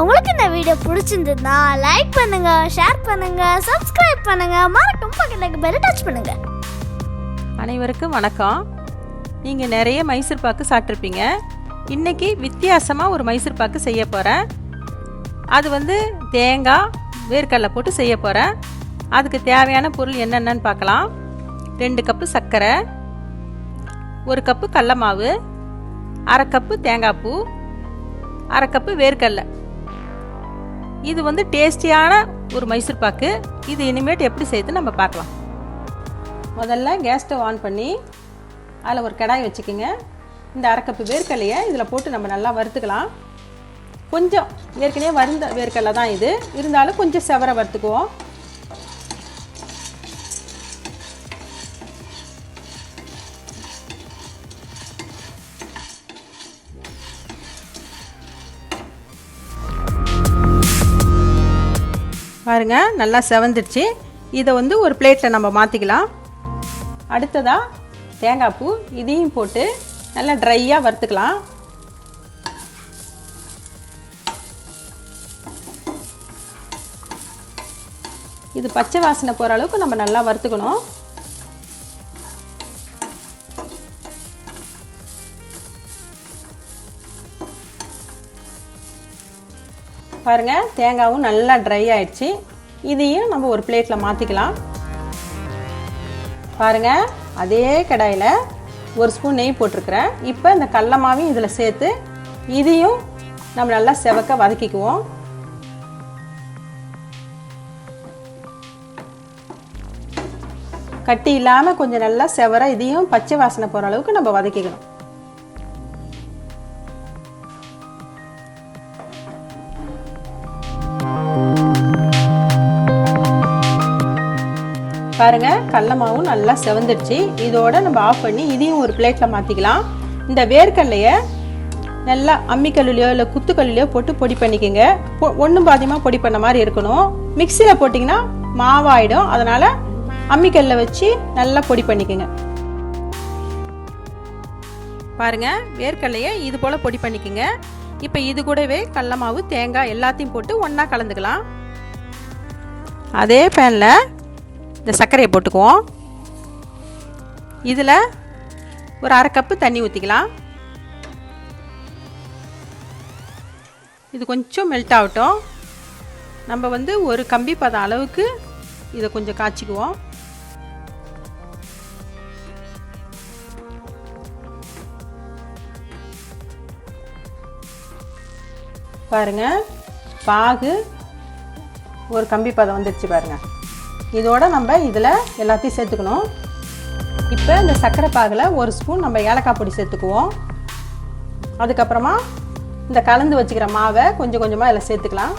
உங்களுக்கு இந்த வீடியோ பிடிச்சிருந்ததுன்னா லைக் பண்ணுங்க, ஷேர் பண்ணுங்க, சப்ஸ்கிரைப் பண்ணுங்க, மறக்காம பக்கத்துல பெல் டச் பண்ணுங்க. அனைவருக்கும் வணக்கம். நீங்கள் நிறைய மைசூர் பாக்கு சாப்பிட்ருப்பீங்க. இன்றைக்கி வித்தியாசமாக ஒரு மைசூர் பாக்கு செய்ய போகிறேன். அது தேங்காய் வேர்க்கடலை போட்டு செய்ய போகிறேன். அதுக்கு தேவையான பொருள் என்னென்னு பார்க்கலாம். 2 கப்பு சர்க்கரை, 1 கப்பு கடல மாவு, 1/2 கப்பு தேங்காய் பூ, 1/2 கப்பு வேர்க்கடலை. இது டேஸ்டியான ஒரு மைசூர் பாக்கு. இது இனிமேட்டு எப்படி செய்யுது நம்ம பார்க்கலாம். முதல்ல கேஸ் ஸ்டவ் ஆன் பண்ணி அதில் ஒரு கடாய் வச்சுக்கோங்க. இந்த 1/2 கப்பு வேர்க்கடலையை இதில் போட்டு நம்ம நல்லா வறுத்துக்கலாம். கொஞ்சம் ஏற்கனவே வறுந்த வேர்க்கடலை தான் இது, இருந்தாலும் கொஞ்சம் செவர வறுத்துக்குவோம். பாருங்க, நல்லா செவந்துடுச்சு. இதை ஒரு பிளேட்டில் நம்ம மாற்றிக்கலாம். அடுத்ததாக தேங்காய் பூ, இதையும் போட்டு நல்லா ட்ரையாக வறுத்துக்கலாம். இது பச்சை வாசனை போகிற அளவுக்கு நம்ம நல்லா வறுத்துக்கணும். பாருங்கள், தேங்காயும் நல்லா ட்ரை ஆயிடுச்சு. இதையும் நம்ம ஒரு பிளேட்டில் மாற்றிக்கலாம். பாருங்கள், அதே கடாயில் 1 ஸ்பூன் நெய் போட்டிருக்கிறேன். இப்போ இந்த கடல மாவையும் இதில் சேர்த்து இதையும் நம்ம நல்லா செவக்க வதக்கிக்குவோம். கட்டி இல்லாமல் கொஞ்சம் நல்லா செவர இதையும் பச்சை வாசனை போகிற அளவுக்கு நம்ம வதக்கிக்கணும். பாருங்க, கடல மாவும் நல்லா செவந்துடுச்சு. இதோட நம்ம ஆஃப் பண்ணி இதையும் ஒரு பிளேட்டில் மாற்றிக்கலாம். இந்த வேர்க்கடலையை நல்லா அம்மிக்கல்லையோ இல்லை குத்துக்கல்லையோ போட்டு பொடி பண்ணிக்கோங்க. ஒன்றும் பாதியமாக பொடி பண்ண மாதிரி இருக்கணும். மிக்சியில் போட்டிங்கன்னா மாவாயிடும். அதனால் அம்மிக்கல்லில் வச்சு நல்லா பொடி பண்ணிக்கோங்க. பாருங்கள், வேர்க்கடலையை இது போல் பொடி பண்ணிக்கோங்க. இப்போ இது கூடவே கடல மாவு, தேங்காய் எல்லாத்தையும் போட்டு ஒன்றா கலந்துக்கலாம். அதே பேனில் இந்த சர்க்கரையை போட்டுக்குவோம். இதில் ஒரு 1/2 கப்பு தண்ணி ஊற்றிக்கலாம். இது கொஞ்சம் மெல்ட் ஆகட்டும். நம்ம ஒரு கம்பி பதம் அளவுக்கு இதை கொஞ்சம் காய்ச்சிக்குவோம். பாருங்கள், பாகு ஒரு கம்பி பதம் வந்துடுச்சு. பாருங்கள், இதோட நம்ம இதில் எல்லாத்தையும் சேர்த்துக்கணும். இப்போ இந்த சர்க்கரை பாகில் 1 ஸ்பூன் நம்ம ஏலக்காய் பொடி சேர்த்துக்குவோம். அதுக்கப்புறமா இந்த கலந்து வச்சுக்கிற மாவை கொஞ்சம் கொஞ்சமாக இதில் சேர்த்துக்கலாம்.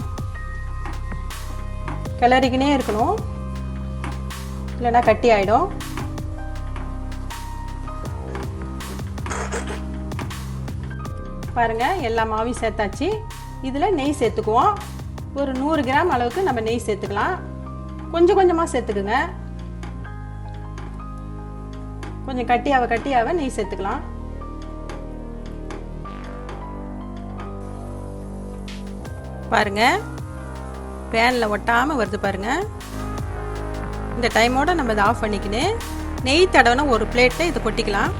கிளறிக்கினே இருக்கணும், இல்லைன்னா கட்டி ஆகிடும். பாருங்கள், எல்லா மாவையும் சேர்த்தாச்சு. இதில் நெய் சேர்த்துக்குவோம். ஒரு 100 கிராம் அளவுக்கு நம்ம நெய் சேர்த்துக்கலாம். கொஞ்சம் கொஞ்சமாக சேர்த்துக்குங்க. கொஞ்சம் கட்டியாவ நெய் சேர்த்துக்கலாம். பாருங்க, பேனில் ஒட்டாமல் வருது. பாருங்க, இந்த டைமோட நம்ம இதை ஆஃப் பண்ணிக்கின்னு நெய் தடவைன ஒரு பிளேட்டில் இதை கொட்டிக்கலாம்.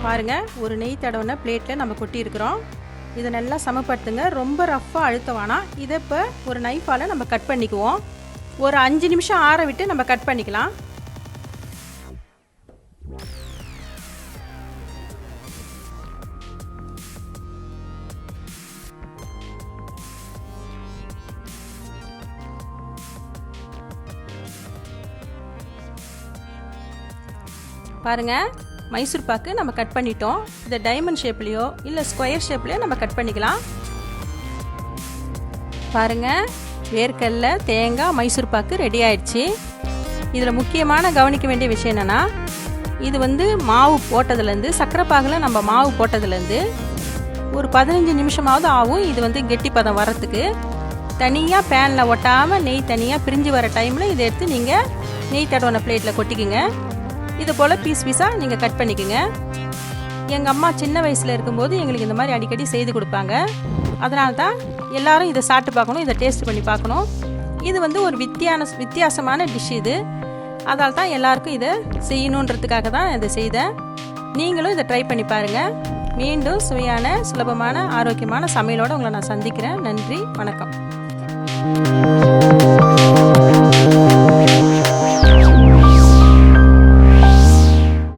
பாருங்க, ஒரு நெய் தடவைன பிளேட்டில் நம்ம கொட்டியிருக்கிறோம். இதை நல்லா சமப்படுத்துங்க. ரொம்ப ரஃப்பாக அழுத்த வேணாம். இதை இப்போ ஒரு நைஃபால் நம்ம கட் பண்ணிக்குவோம். ஒரு 5 நிமிஷம் ஆற விட்டு நம்ம கட் பண்ணிக்கலாம். பாருங்க, மைசூர் பாக்கு நம்ம கட் பண்ணிட்டோம். இதை டைமண்ட் ஷேப்லேயோ இல்லை ஸ்கொயர் ஷேப்லேயோ நம்ம கட் பண்ணிக்கலாம். பாருங்க, வேர்க்கடலை, தேங்காய் மைசூர் பாக்கு ரெடி ஆயிடுச்சு. இதில் முக்கியமான கவனிக்க வேண்டிய விஷயம் என்னென்னா, இது மாவு போட்டதுலேருந்து, சர்க்கரை பாகில் நம்ம மாவு போட்டதுலேருந்து ஒரு 15 நிமிஷமாவது ஆகும். இது கெட்டி பதம் வரத்துக்கு. தனியாக பேனில் ஒட்டாமல் நெய் தனியாக பிரிஞ்சு வர டைமில் இதை எடுத்து நீங்கள் நெய் தடவைன பிளேட்டில் கொட்டிக்குங்க. இது போல் பீஸ் பீஸாக நீங்கள் கட் பண்ணிக்கோங்க. எங்கள் அம்மா சின்ன வயசில் இருக்கும்போது எங்களுக்கு இந்த மாதிரி அடிக்கடி செய்து கொடுப்பாங்க. அதனால தான் எல்லோரும் இதை சாப்பிட்டு பார்க்கணும், இதை டேஸ்ட் பண்ணி பார்க்கணும். இது வந்து ஒரு வித்தியாசமான டிஷ் இது. அதால் தான் எல்லாருக்கும் இதை செய்யணுன்றதுக்காக தான் இதை செய்தேன். நீங்களும் இதை ட்ரை பண்ணி பாருங்கள். மீண்டும் சுவையான, சுலபமான, ஆரோக்கியமான சமையலோடு உங்களை நான் சந்திக்கிறேன். நன்றி, வணக்கம்.